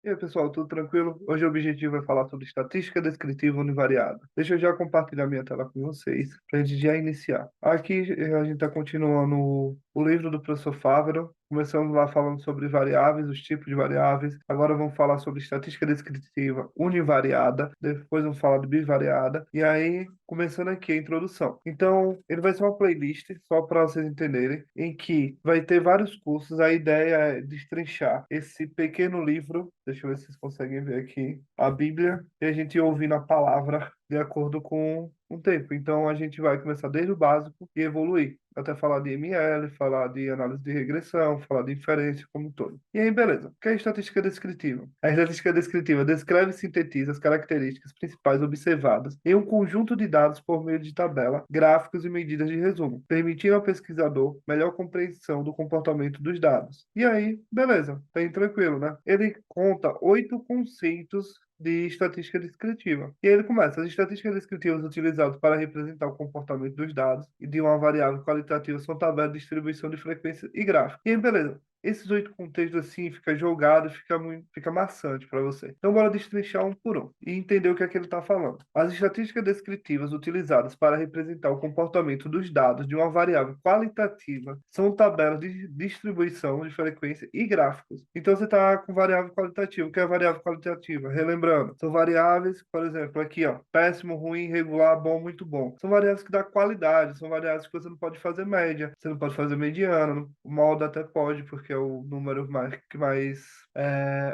E aí, pessoal, tudo tranquilo? Hoje o objetivo é falar sobre estatística descritiva univariada. Deixa eu já compartilhar minha tela com vocês, para a gente já iniciar. Aqui a gente está continuando o livro do professor Fávero. Começamos lá falando sobre variáveis, os tipos de variáveis. Agora vamos falar sobre estatística descritiva univariada. Depois vamos falar de bivariada. E aí, começando aqui a introdução. Então, ele vai ser uma playlist, só para vocês entenderem, em que vai ter vários cursos. A ideia é destrinchar esse pequeno livro. Deixa eu ver se vocês conseguem ver aqui a Bíblia, e a gente ouvindo a palavra de acordo com o tempo. Então a gente vai começar desde o básico e evoluir, até falar de ML, falar de análise de regressão, falar de inferência como um todo. E aí, beleza. O que é estatística descritiva? A estatística descritiva descreve e sintetiza as características principais observadas em um conjunto de dados por meio de tabela, gráficos e medidas de resumo, permitindo ao pesquisador melhor compreensão do comportamento dos dados. E aí, beleza, bem tranquilo, né? Ele conta 8 conceitos de estatística descritiva. E aí ele começa: as estatísticas descritivas utilizadas para representar o comportamento dos dados e de uma variável qualitativa são tabelas de distribuição de frequência e gráfico. E aí, beleza. Esses 8 contextos assim fica jogado, fica maçante para você. Então bora destrinchar um por um e entender o que é que ele está falando. As estatísticas descritivas utilizadas para representar o comportamento dos dados de uma variável qualitativa são tabelas de distribuição de frequência e gráficos. Então você está com variável qualitativa. O que é variável qualitativa? Relembrando, são variáveis, por exemplo, aqui, ó, péssimo, ruim, regular, bom, muito bom. São variáveis que dão qualidade, são variáveis que você não pode fazer média, você não pode fazer mediana, o modo até pode, porque é o número que mais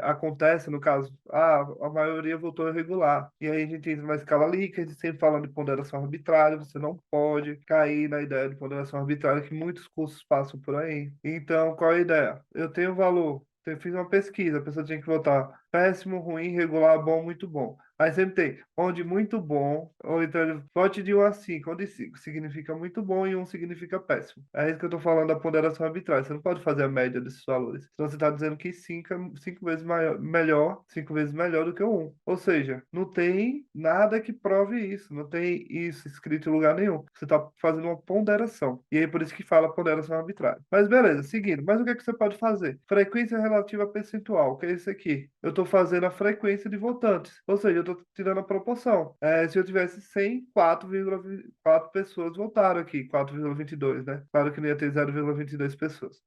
acontece, no caso, a maioria votou irregular. E aí a gente entra na escala Likert, sempre falando de ponderação arbitrária, você não pode cair na ideia de ponderação arbitrária, que muitos cursos passam por aí. Então, qual é a ideia? Eu tenho um valor. Eu fiz uma pesquisa, a pessoa tinha que votar péssimo, ruim, regular, bom, muito bom. Aí sempre tem onde muito bom, ou então ele vote de 1 a 5, onde 5 significa muito bom e 1 significa péssimo. É isso que eu estou falando da ponderação arbitrária. Você não pode fazer a média desses valores. Então você está dizendo que 5 é 5 vezes melhor, 5 vezes melhor do que o 1. Ou seja, não tem nada que prove isso, não tem isso escrito em lugar nenhum. Você está fazendo uma ponderação. E aí por isso que fala ponderação arbitrária. Mas beleza, seguindo. Mas o que é que você pode fazer? Frequência relativa percentual, que é isso aqui. Eu estou fazendo a frequência de votantes. Ou seja, eu estou tirando a proporção. Se eu tivesse 100, 4,4 pessoas votaram aqui. 4,22, né? Claro que não ia ter 0,22 pessoas.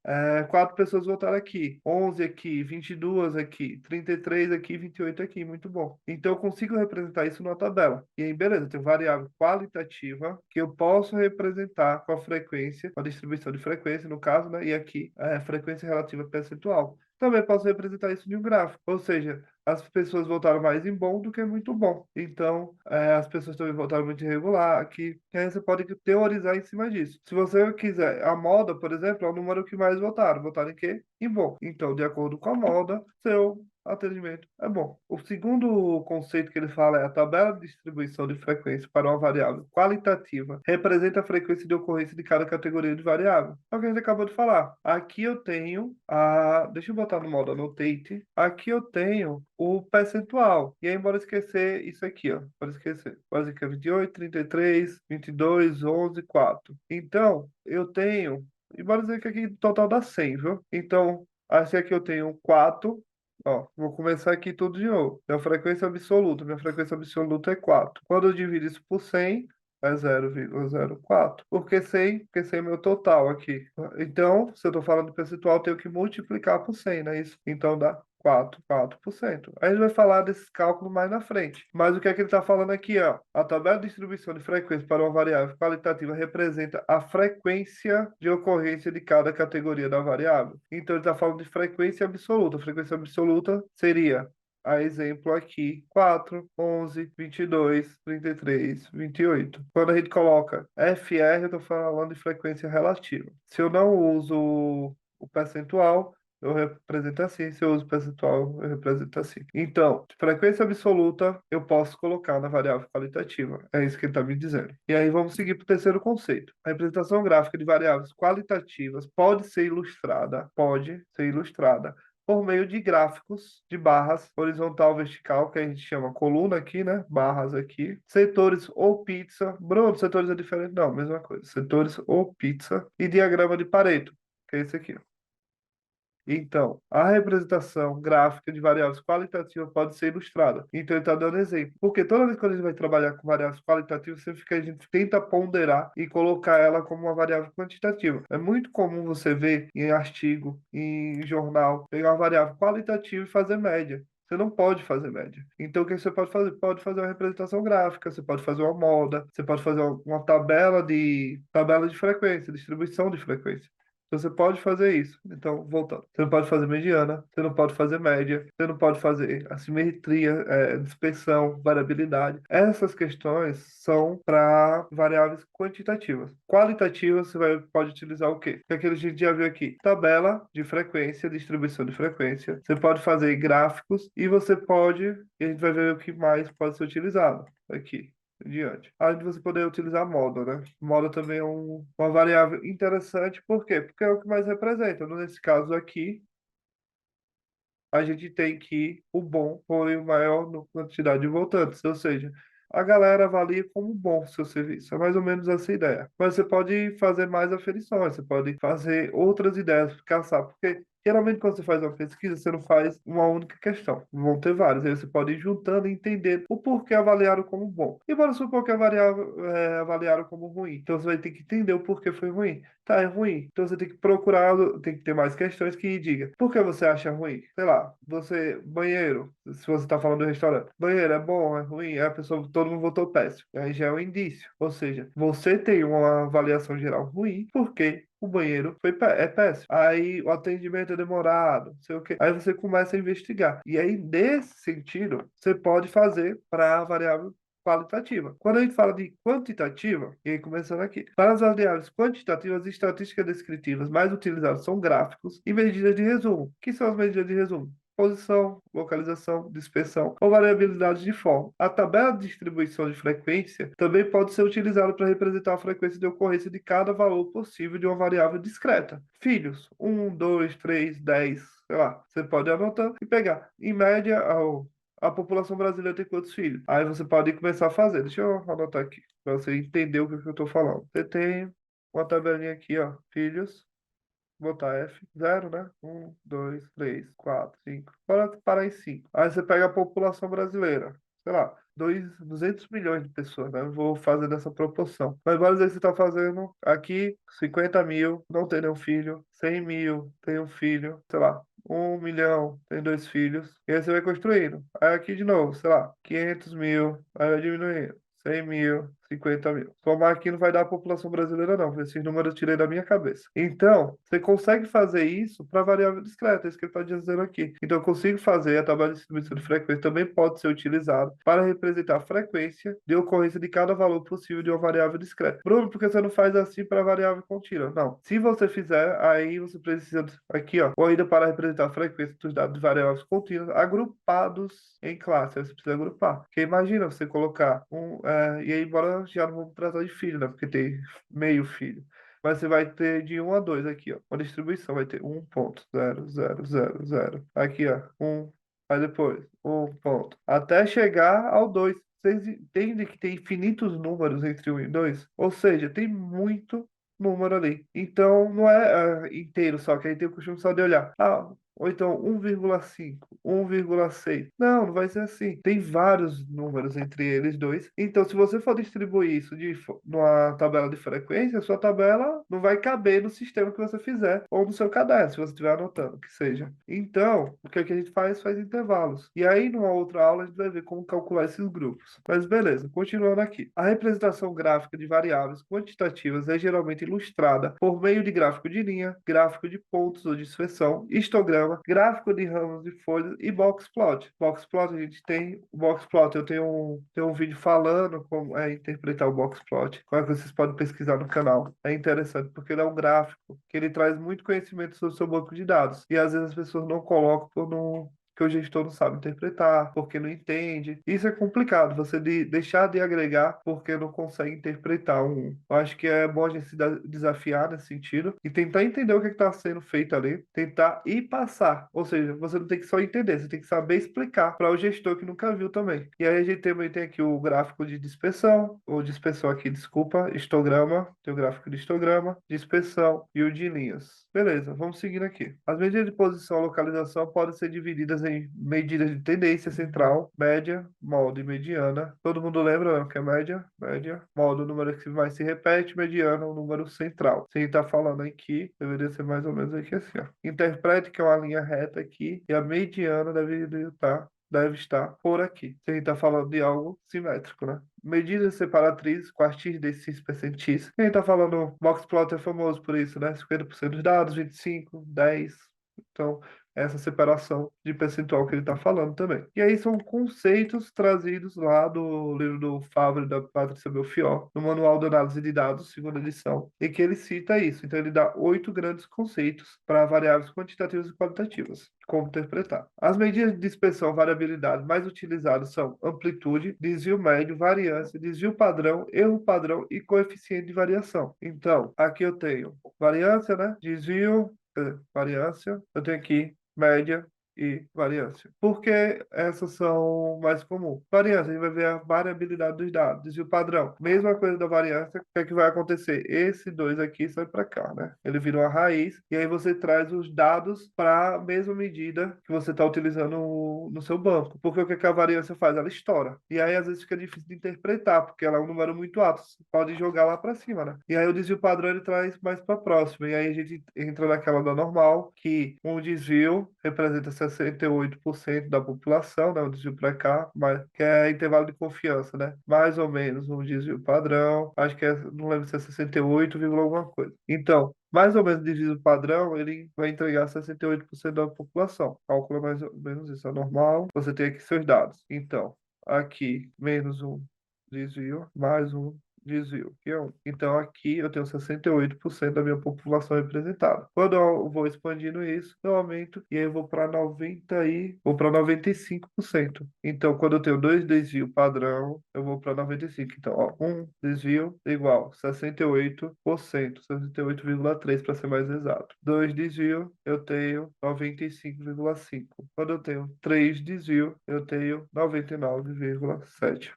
4 pessoas votaram aqui. 11 aqui, 22 aqui, 33 aqui, 28 aqui. Muito bom. Então eu consigo representar isso numa tabela. E aí, beleza, eu tenho variável qualitativa que eu posso representar com a frequência, com a distribuição de frequência, no caso, né? E aqui, frequência relativa percentual. Também posso representar isso em um gráfico, ou seja, as pessoas votaram mais em bom do que muito bom. Então, as pessoas também votaram muito irregular aqui. E aí você pode teorizar em cima disso. Se você quiser, a moda, por exemplo, é o número que mais votaram. Votaram em quê? Em bom. Então, de acordo com a moda, seu atendimento é bom. O segundo conceito que ele fala é a tabela de distribuição de frequência para uma variável qualitativa representa a frequência de ocorrência de cada categoria de variável. É o que a gente acabou de falar. Aqui eu tenho deixa eu botar no modo annotate. Aqui eu tenho o percentual. E aí, bora esquecer isso aqui, ó. Bora esquecer. Básica é 28, 33, 22, 11, 4. Então, eu tenho. E bora dizer que aqui no total dá 100, viu? Então, assim aqui eu tenho 4. Ó, vou começar aqui tudo de novo. Minha frequência absoluta. Minha frequência absoluta é 4. Quando eu divido isso por 100, é 0,04. Por que 100? Porque 100 é meu total aqui. Então, se eu estou falando de percentual, eu tenho que multiplicar por 100, não é isso? Então dá 4%. Aí a gente vai falar desses cálculos mais na frente. Mas o que é que ele está falando aqui, ó? A tabela de distribuição de frequência para uma variável qualitativa representa a frequência de ocorrência de cada categoria da variável. Então ele está falando de frequência absoluta. A frequência absoluta seria a exemplo aqui, 4, 11, 22, 33, 28. Quando a gente coloca FR, eu estou falando de frequência relativa. Se eu não uso o percentual, eu represento assim. Se eu uso percentual, eu represento assim. Então, frequência absoluta, eu posso colocar na variável qualitativa. É isso que ele está me dizendo. E aí vamos seguir para o terceiro conceito. A representação gráfica de variáveis qualitativas pode ser ilustrada por meio de gráficos de barras horizontal, vertical, que a gente chama coluna aqui, né? Barras aqui. Setores ou pizza. Bruno, setores é diferente? Não, mesma coisa. Setores ou pizza. E diagrama de Pareto, que é esse aqui. Então, a representação gráfica de variáveis qualitativas pode ser ilustrada. Então, ele está dando exemplo. Porque toda vez que a gente vai trabalhar com variáveis qualitativas, a gente tenta ponderar e colocar ela como uma variável quantitativa. É muito comum você ver em artigo, em jornal, pegar uma variável qualitativa e fazer média. Você não pode fazer média. Então, o que você pode fazer? Pode fazer uma representação gráfica, você pode fazer uma moda, você pode fazer uma tabela de frequência, distribuição de frequência. Então, você pode fazer isso. Então, voltando. Você não pode fazer mediana, você não pode fazer média, você não pode fazer assimetria, dispersão, variabilidade. Essas questões são para variáveis quantitativas. Qualitativas, pode utilizar o quê? Que é aquilo que a gente já viu aqui. Tabela de frequência, distribuição de frequência. Você pode fazer gráficos e você pode, e a gente vai ver o que mais pode ser utilizado aqui diante. Além de você poder utilizar moda, né? Moda também é uma variável interessante, por quê? Porque é o que mais representa. Nesse caso aqui, a gente tem que o bom foi o maior no quantidade de votantes, ou seja, a galera avalia como bom o seu serviço. É mais ou menos essa ideia. Mas você pode fazer mais aferições, você pode fazer outras ideias, caçar, porque geralmente quando você faz uma pesquisa, você não faz uma única questão. Vão ter várias. Aí você pode ir juntando e entender o porquê avaliaram como bom. E bora supor que avaliaram como ruim. Então você vai ter que entender o porquê foi ruim. Tá, é ruim. Então você tem que procurar, tem que ter mais questões que diga. Por que você acha ruim? Sei lá, banheiro, se você está falando do restaurante, banheiro é bom, é ruim, aí a pessoa, todo mundo votou péssimo. Aí já é um indício. Ou seja, você tem uma avaliação geral ruim porque o banheiro é péssimo. Aí o atendimento é demorado, não sei o quê. Aí você começa a investigar. E aí, nesse sentido, você pode fazer para a variável qualitativa. Quando a gente fala de quantitativa, e aí começando aqui, para as variáveis quantitativas, as estatísticas descritivas mais utilizadas são gráficos e medidas de resumo. O que são as medidas de resumo? Posição, localização, dispersão ou variabilidade de forma. A tabela de distribuição de frequência também pode ser utilizada para representar a frequência de ocorrência de cada valor possível de uma variável discreta. Filhos, 2, 3, 10, sei lá. Você pode anotar e pegar. Em média, a população brasileira tem quantos filhos? Aí você pode começar a fazer. Deixa eu anotar aqui, para você entender o que eu estou falando. Você tem uma tabelinha aqui, ó. Filhos, botar F, zero, né? 1, 2, 3, 4, 5. Bora parar em 5. Aí você pega a população brasileira. Sei lá, 200 milhões de pessoas, né? Eu vou fazer nessa proporção. Mas bora dizer que você está fazendo aqui 50 mil, não tem nenhum filho. 100 mil, tem um filho. Sei lá, 1 milhão, tem dois filhos. E aí você vai construindo. Aí aqui de novo, sei lá, 500 mil, aí vai diminuindo. 100 mil, 50 mil. Somar aqui não vai dar a população brasileira, não. Esses números eu tirei da minha cabeça. Então, você consegue fazer isso para variável discreta, é isso que ele está dizendo aqui. Então, eu consigo fazer a tabela de distribuição de frequência, também pode ser utilizado para representar a frequência de ocorrência de cada valor possível de uma variável discreta. Bruno, por que você não faz assim para variável contínua? Não. Se você fizer, aí você precisa, aqui, ó, ou ainda para representar a frequência dos dados de variáveis contínuas agrupados em classe. Aí você precisa agrupar. Porque imagina você colocar e aí, embora já não vamos tratar de filho, né? Porque tem meio filho. Mas você vai ter de 1 a 2 aqui, ó. Uma distribuição vai ter 1,0000. Aqui, ó. Aí depois, 1 ponto. Até chegar ao 2. Vocês entendem que tem infinitos números entre 1 e 2? Ou seja, tem muito número ali. Então, não é inteiro só, que aí tem o costume só de olhar. Ah, ou então 1,5, 1,6. Não, não vai ser assim. Tem vários números entre eles dois. Então, se você for distribuir isso numa tabela de frequência, a sua tabela não vai caber no sistema que você fizer ou no seu caderno, se você estiver anotando, que seja. Então, o que é que a gente faz? Faz intervalos. E aí, numa outra aula, a gente vai ver como calcular esses grupos. Mas beleza, continuando aqui. A representação gráfica de variáveis quantitativas é geralmente ilustrada por meio de gráfico de linha, gráfico de pontos ou dispersão, histograma, gráfico de ramos e folhas e box plot. Box plot a gente tem, o box plot eu tenho um vídeo falando como é interpretar o box plot, qual é que vocês podem pesquisar no canal. É interessante porque ele é um gráfico que ele traz muito conhecimento sobre o seu banco de dados e às vezes as pessoas não colocam por não que o gestor não sabe interpretar, porque não entende. Isso é complicado, você deixar de agregar porque não consegue interpretar um. Eu acho que é bom a gente se desafiar nesse sentido e tentar entender o que está sendo feito ali, tentar e passar. Ou seja, você não tem que só entender, você tem que saber explicar para o gestor que nunca viu também. E aí a gente também tem aqui o gráfico de dispersão, ou dispersão aqui, desculpa, histograma, tem o gráfico de histograma, dispersão e o de linhas. Beleza, vamos seguindo aqui. As medidas de posição e localização podem ser divididas em medidas de tendência central, média, modo e mediana. Todo mundo lembra, né, o que é média? Média, modo, o número que mais se repete, mediana, o número central. Se a gente está falando aqui, deveria ser mais ou menos aqui assim, ó. Interprete que é uma linha reta aqui e a mediana deve estar por aqui. Se a gente está falando de algo simétrico, né? Medidas separatriz, quartis, decis, percentis. A gente está falando, Boxplot é famoso por isso, né? 50% dos dados, 25, 10. Então, essa separação de percentual que ele está falando também. E aí são conceitos trazidos lá do livro do Favre e da Patrícia Belfior, no Manual de Análise de Dados, segunda edição, e que ele cita isso. Então, ele dá 8 grandes conceitos para variáveis quantitativas e qualitativas. Como interpretar. As medidas de dispersão e variabilidade mais utilizadas são amplitude, desvio médio, variância, desvio padrão, erro padrão e coeficiente de variação. Então, aqui eu tenho variância, né? Desvio, variância. Eu tenho aqui média e variância. Por que essas são mais comuns? Variância, a gente vai ver a variabilidade dos dados, desvio padrão. Mesma coisa da variância, o que é que vai acontecer? Esse dois aqui sai para cá, né? Ele vira uma raiz e aí você traz os dados para a mesma medida que você está utilizando no seu banco. Porque o que é que a variância faz? Ela estoura. E aí às vezes fica difícil de interpretar, porque ela é um número muito alto. Você pode jogar lá para cima, né? E aí o desvio padrão ele traz mais para próximo. E aí a gente entra naquela da normal, que um desvio representa 68% da população, né? O desvio para cá, mas, que é intervalo de confiança, né? Mais ou menos um desvio padrão. Acho que é, não lembro se é 68, alguma coisa. Então, mais ou menos desvio padrão, ele vai entregar 68% da população. Calcula mais ou menos isso, é normal. Você tem aqui seus dados. Então, aqui, menos um desvio, mais um desvio, que é 1. Então, aqui eu tenho 68% da minha população representada. Quando eu vou expandindo isso, eu aumento e aí eu vou para 95%. Então, quando eu tenho dois desvios padrão, eu vou para 95%. Então, ó, um desvio igual 68%, 68,3% para ser mais exato. Dois desvios, eu tenho 95,5%. Quando eu tenho três desvios, eu tenho 99,7%.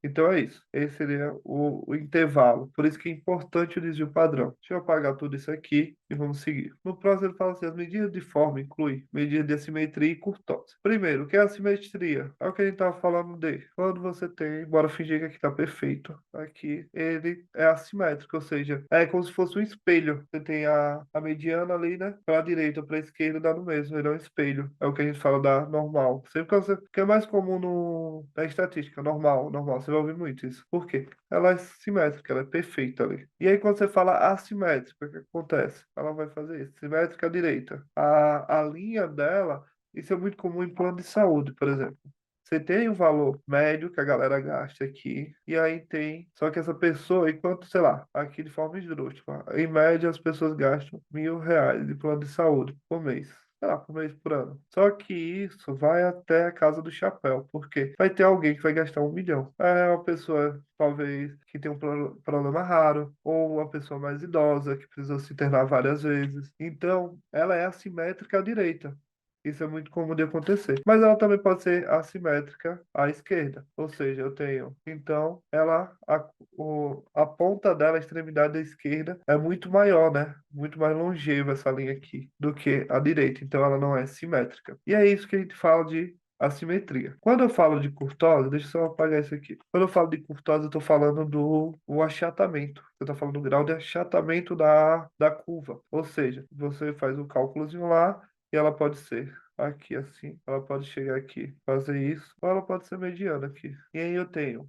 Então é isso. Esse seria o intervalo. Por isso que é importante o desvio padrão. Deixa eu apagar tudo isso aqui e vamos seguir. No próximo ele fala assim, as medidas de forma incluem medidas de assimetria e curtose. Primeiro, o que é assimetria? É o que a gente estava falando de. Quando você tem, bora fingir que aqui está perfeito. Aqui ele é assimétrico, ou seja, é como se fosse um espelho. Você tem a mediana ali, né? Para a direita ou para a esquerda dá no mesmo. Ele é um espelho. É o que a gente fala da normal. Sempre que é mais comum na estatística, normal, normal. Você vai ouvir muito isso. Por quê? Ela é simétrica, ela é perfeita ali. E aí, quando você fala assimétrica, o que acontece? Ela vai fazer isso. Simétrica à direita. A linha dela, isso é muito comum em plano de saúde, por exemplo. Você tem o valor médio que a galera gasta aqui, e aí tem. Só que essa pessoa, enquanto, sei lá, aqui de forma esdrúxula, em média as pessoas gastam R$ 1.000 de plano de saúde por mês. Sei lá, por mês por ano. Só que isso vai até a casa do chapéu, porque vai ter alguém que vai gastar 1 milhão. É uma pessoa, talvez, que tem um problema raro, ou uma pessoa mais idosa, que precisou se internar várias vezes. Então, ela é assimétrica à direita. Isso é muito comum de acontecer. Mas ela também pode ser assimétrica à esquerda. Ou seja, eu tenho. Então, a ponta dela, a extremidade da esquerda, é muito maior, né? Muito mais longeva essa linha aqui do que a direita. Então, ela não é simétrica. E é isso que a gente fala de assimetria. Quando eu falo de curtose, deixa eu só apagar isso aqui. Quando eu falo de curtose, eu estou falando do achatamento. Você está falando do grau de achatamento da curva. Ou seja, você faz um cálculozinho lá e ela pode ser aqui assim, ela pode chegar aqui, fazer isso, ou ela pode ser mediana aqui. E aí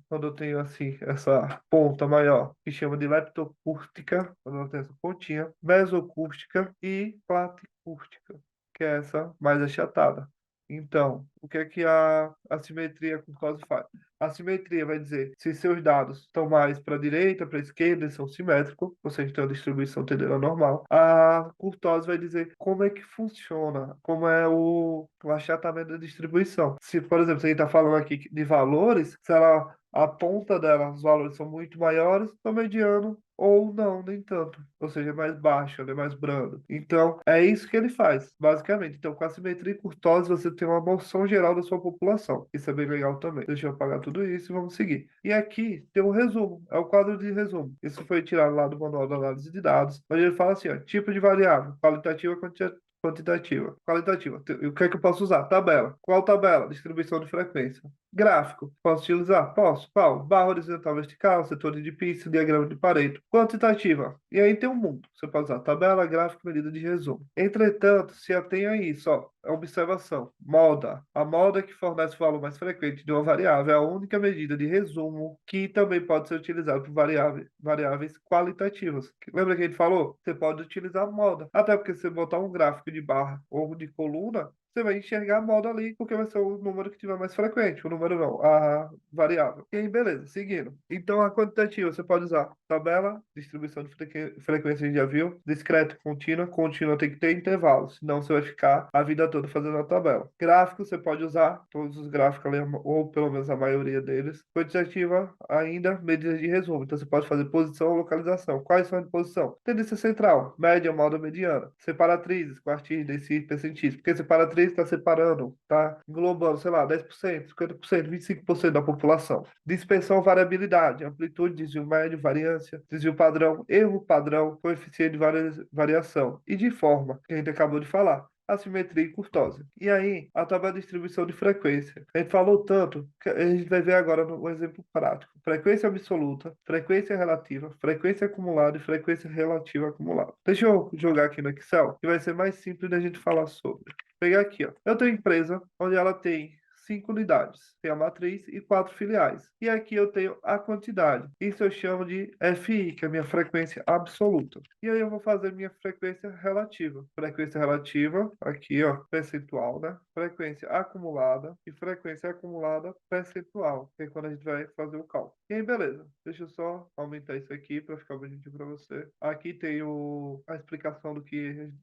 quando eu tenho assim, essa ponta maior, que chama de leptocústica, quando ela tem essa pontinha, mesocústica e platicústica, que é essa mais achatada. Então, o que é que a assimetria curtosa faz? A simetria vai dizer se seus dados estão mais para a direita, para a esquerda, eles são simétricos, ou seja, tem uma distribuição tendendo ao normal. A curtose vai dizer como é que funciona, como é o achatamento da distribuição. Se, por exemplo, se a gente está falando aqui de valores, se ela, a ponta dela, os valores são muito maiores, o mediano ou não, nem tanto. Ou seja, é mais baixo, ele é mais brando. Então, é isso que ele faz, basicamente. Então, com a simetria e curtose, você tem uma noção geral da sua população. Isso é bem legal também. Deixa eu apagar tudo isso e vamos seguir. E aqui tem um resumo, é o quadro de resumo. Isso foi tirado lá do Manual de Análise de Dados, onde ele fala assim, ó, tipo de variável, qualitativa, quantitativa. Qualitativa. E o que é que eu posso usar? Tabela. Qual tabela? Distribuição de frequência. Gráfico. Posso utilizar? Posso. Qual? Barra horizontal vertical, setor de pizza, diagrama de Pareto. Quantitativa. E aí tem um mundo. Você pode usar tabela, gráfico, medida de resumo. Entretanto, se atenha a isso, ó. A observação. Moda. A moda que fornece o valor mais frequente de uma variável é a única medida de resumo que também pode ser utilizada por variáveis qualitativas. Lembra que a gente falou? Você pode utilizar moda. Até porque se você botar um gráfico de barra ou de coluna, você vai enxergar a moda ali, porque vai ser o número que tiver mais frequente. O número não, a variável. E aí, beleza, seguindo. Então, a quantitativa, você pode usar tabela, distribuição de frequência, a gente já viu, discreta, contínua. Contínua tem que ter intervalo, senão você vai ficar a vida toda fazendo a tabela. Gráfico, você pode usar todos os gráficos ali, ou pelo menos a maioria deles. Quantitativa, ainda, medidas de resumo. Então, você pode fazer posição ou localização. Quais são as posição? Tendência central, média, moda, mediana. Separatrizes, quartis, decís, percentis. Porque separatriz está separando, está englobando, sei lá, 10%, 50%, 25% da população. Dispersão, variabilidade, amplitude, desvio médio, variância, desvio padrão, erro padrão, coeficiente de variação. E de forma, que a gente acabou de falar, assimetria e curtose. E aí, a tabela de distribuição de frequência. A gente falou tanto que a gente vai ver agora no exemplo prático. Frequência absoluta, frequência relativa, frequência acumulada e frequência relativa acumulada. Deixa eu jogar aqui no Excel, que vai ser mais simples da gente falar sobre. Vou pegar aqui, ó. Eu tenho empresa onde ela tem 5 unidades, tem a matriz e 4 filiais. E aqui eu tenho a quantidade. Isso eu chamo de FI, que é a minha frequência absoluta. E aí eu vou fazer minha frequência relativa. Frequência relativa, aqui ó, percentual, né? Frequência acumulada e frequência acumulada percentual, que é quando a gente vai fazer o cálculo. E aí, beleza. Deixa eu só aumentar isso aqui para ficar bonitinho para você. Aqui tem a explicação do que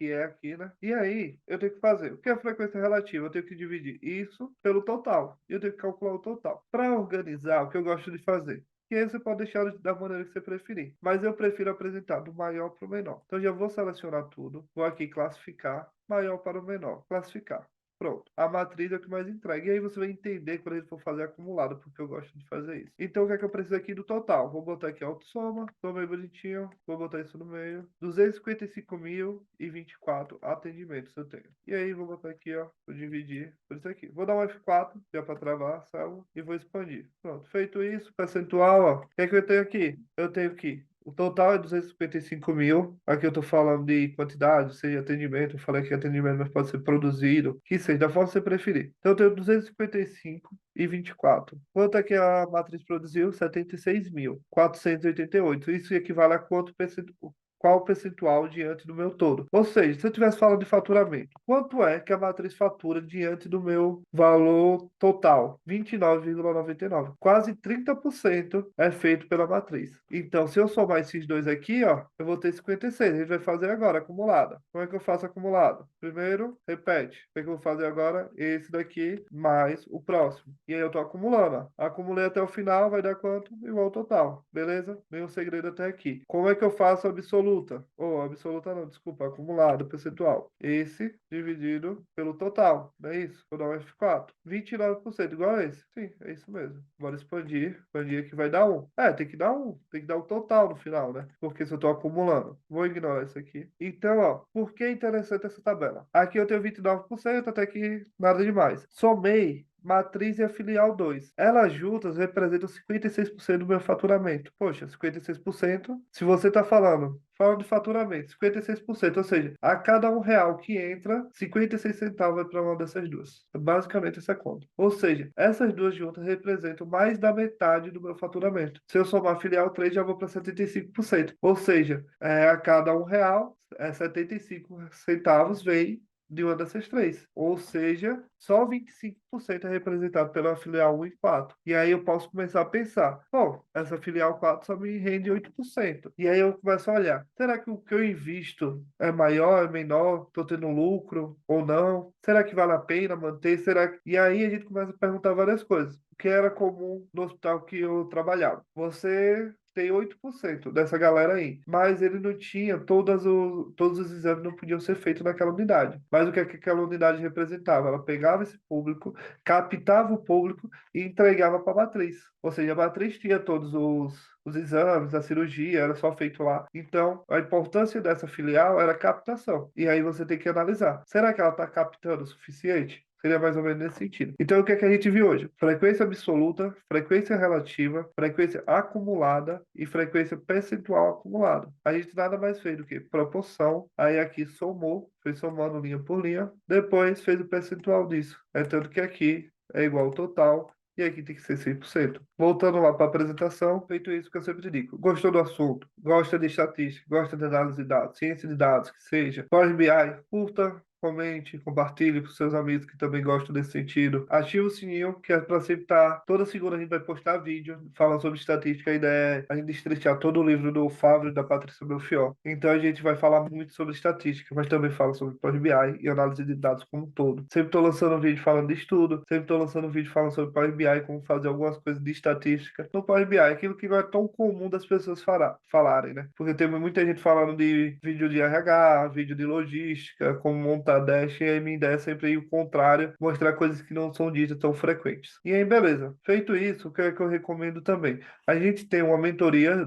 é aqui, né? E aí, eu tenho que fazer. O que é a frequência relativa? Eu tenho que dividir isso pelo total. E eu tenho que calcular o total. Para organizar, o que eu gosto de fazer? E aí você pode deixar da maneira que você preferir. Mas eu prefiro apresentar do maior para o menor. Então, já vou selecionar tudo. Vou aqui classificar. Maior para o menor. Classificar. Pronto. A matriz é o que mais entrega. E aí você vai entender quando a gente for fazer acumulado, porque eu gosto de fazer isso. Então, o que é que eu preciso aqui do total? Vou botar aqui a autossoma. Tomei bonitinho. Vou botar isso no meio. 255.024 atendimentos eu tenho. E aí, vou botar aqui, ó. Vou dividir por isso aqui. Vou dar um F4, já para travar, salvo. E vou expandir. Pronto. Feito isso, percentual, ó. O que é que eu tenho aqui? Eu tenho aqui o total é 255 mil. Aqui eu estou falando de quantidade, seja atendimento. Eu falei que atendimento mas pode ser produzido, que seja, da forma que você preferir. Então eu tenho 255.024. Quanto é que a matriz produziu? 76.488. Isso equivale a quanto percentual? Qual o percentual diante do meu todo? Ou seja, se eu estivesse falando de faturamento, quanto é que a matriz fatura diante do meu valor total? 29,99. Quase 30% é feito pela matriz. Então, se eu somar esses dois aqui, ó, eu vou ter 56. A gente vai fazer agora, acumulada. Como é que eu faço acumulado? Primeiro, repete. O que é que eu vou fazer agora? Esse daqui mais o próximo. E aí eu tô acumulando, ó. Acumulei até o final, vai dar quanto? Igual ao total. Beleza? Nenhum segredo até aqui. Como é que eu faço absoluta? Ou absoluta não, desculpa, acumulado, percentual. Esse dividido pelo total. Não é isso? Vou dar um F4. 29%, igual a esse. Sim, é isso mesmo. Bora expandir. Expandir aqui vai dar 1. É, tem que dar 1. Tem que dar o total no final, né? Porque se eu tô acumulando. Vou ignorar isso aqui. Então, ó, por que é interessante essa tabela? Aqui eu tenho 29%, até que nada demais. Somei matriz e a filial 2. Elas juntas representam 56% do meu faturamento. Poxa, 56%. Se você está falando de faturamento, 56%, ou seja, a cada R$ 1 que entra, 56 centavos vai para uma dessas duas. Basicamente essa conta. Ou seja, essas duas juntas representam mais da metade do meu faturamento. Se eu somar filial 3, já vou para 75%. Ou seja, a cada R$ 1, 75 centavos vem de uma dessas três. Ou seja, só 25% é representado pela filial 1 e 4. E aí eu posso começar a pensar, bom, essa filial 4 só me rende 8%. E aí eu começo a olhar, será que o que eu invisto é maior, é menor? Estou tendo lucro ou não? Será que vale a pena manter? Será que... E aí a gente começa a perguntar várias coisas. O que era comum no hospital que eu trabalhava? Você tem 8% dessa galera aí, mas ele não tinha todos os exames não podiam ser feitos naquela unidade. Mas o que é que aquela unidade representava? Ela pegava esse público, captava o público e entregava para a matriz. Ou seja, a matriz tinha todos os exames, a cirurgia, era só feito lá. Então, a importância dessa filial era a captação. E aí você tem que analisar. Será que ela está captando o suficiente? Seria mais ou menos nesse sentido. Então, o que é que a gente viu hoje? Frequência absoluta, frequência relativa, frequência acumulada e frequência percentual acumulada. A gente nada mais fez do que proporção, aí aqui somou, foi somando linha por linha, depois fez o percentual disso. É tanto que aqui é igual ao total, e aqui tem que ser 100%. Voltando lá para a apresentação, feito isso que eu sempre digo. Gostou do assunto? Gosta de estatística? Gosta de análise de dados? Ciência de dados, que seja? Power BI, curta, comente, compartilhe com seus amigos que também gostam desse sentido. Ative o sininho, que é para sempre estar. Toda segunda a gente vai postar vídeo falando sobre estatística. A ideia é a gente destrinchar todo o livro do Fábio e da Patrícia Belfior. Então a gente vai falar muito sobre estatística, mas também fala sobre Power BI e análise de dados como um todo. Sempre estou lançando um vídeo falando de estudo, sempre estou lançando um vídeo falando sobre Power BI, como fazer algumas coisas de estatística. No Power BI, aquilo que não é tão comum das pessoas falarem, né? Porque tem muita gente falando de vídeo de RH, vídeo de logística, como montar dash, e aí minha ideia é sempre ir o contrário, mostrar coisas que não são ditas tão frequentes. E aí, beleza. Feito isso, o que é que eu recomendo também? A gente tem uma mentoria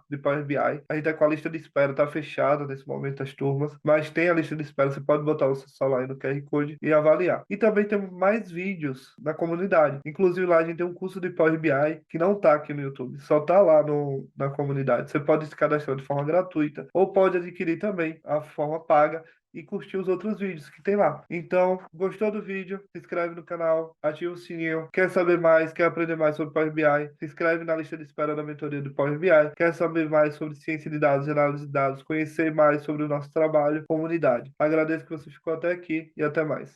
de Power BI, a gente tá com a lista de espera, tá fechada nesse momento as turmas, mas tem a lista de espera, você pode botar o seu celular aí no QR Code e avaliar. E também temos mais vídeos na comunidade. Inclusive lá a gente tem um curso de Power BI que não tá aqui no YouTube, só tá lá na comunidade. Você pode se cadastrar de forma gratuita ou pode adquirir também a forma paga e curtir os outros vídeos que tem lá. Então, gostou do vídeo? Se inscreve no canal, ativa o sininho. Quer saber mais? Quer aprender mais sobre Power BI? Se inscreve na lista de espera da mentoria do Power BI. Quer saber mais sobre ciência de dados e análise de dados? Conhecer mais sobre o nosso trabalho, comunidade. Agradeço que você ficou até aqui e até mais.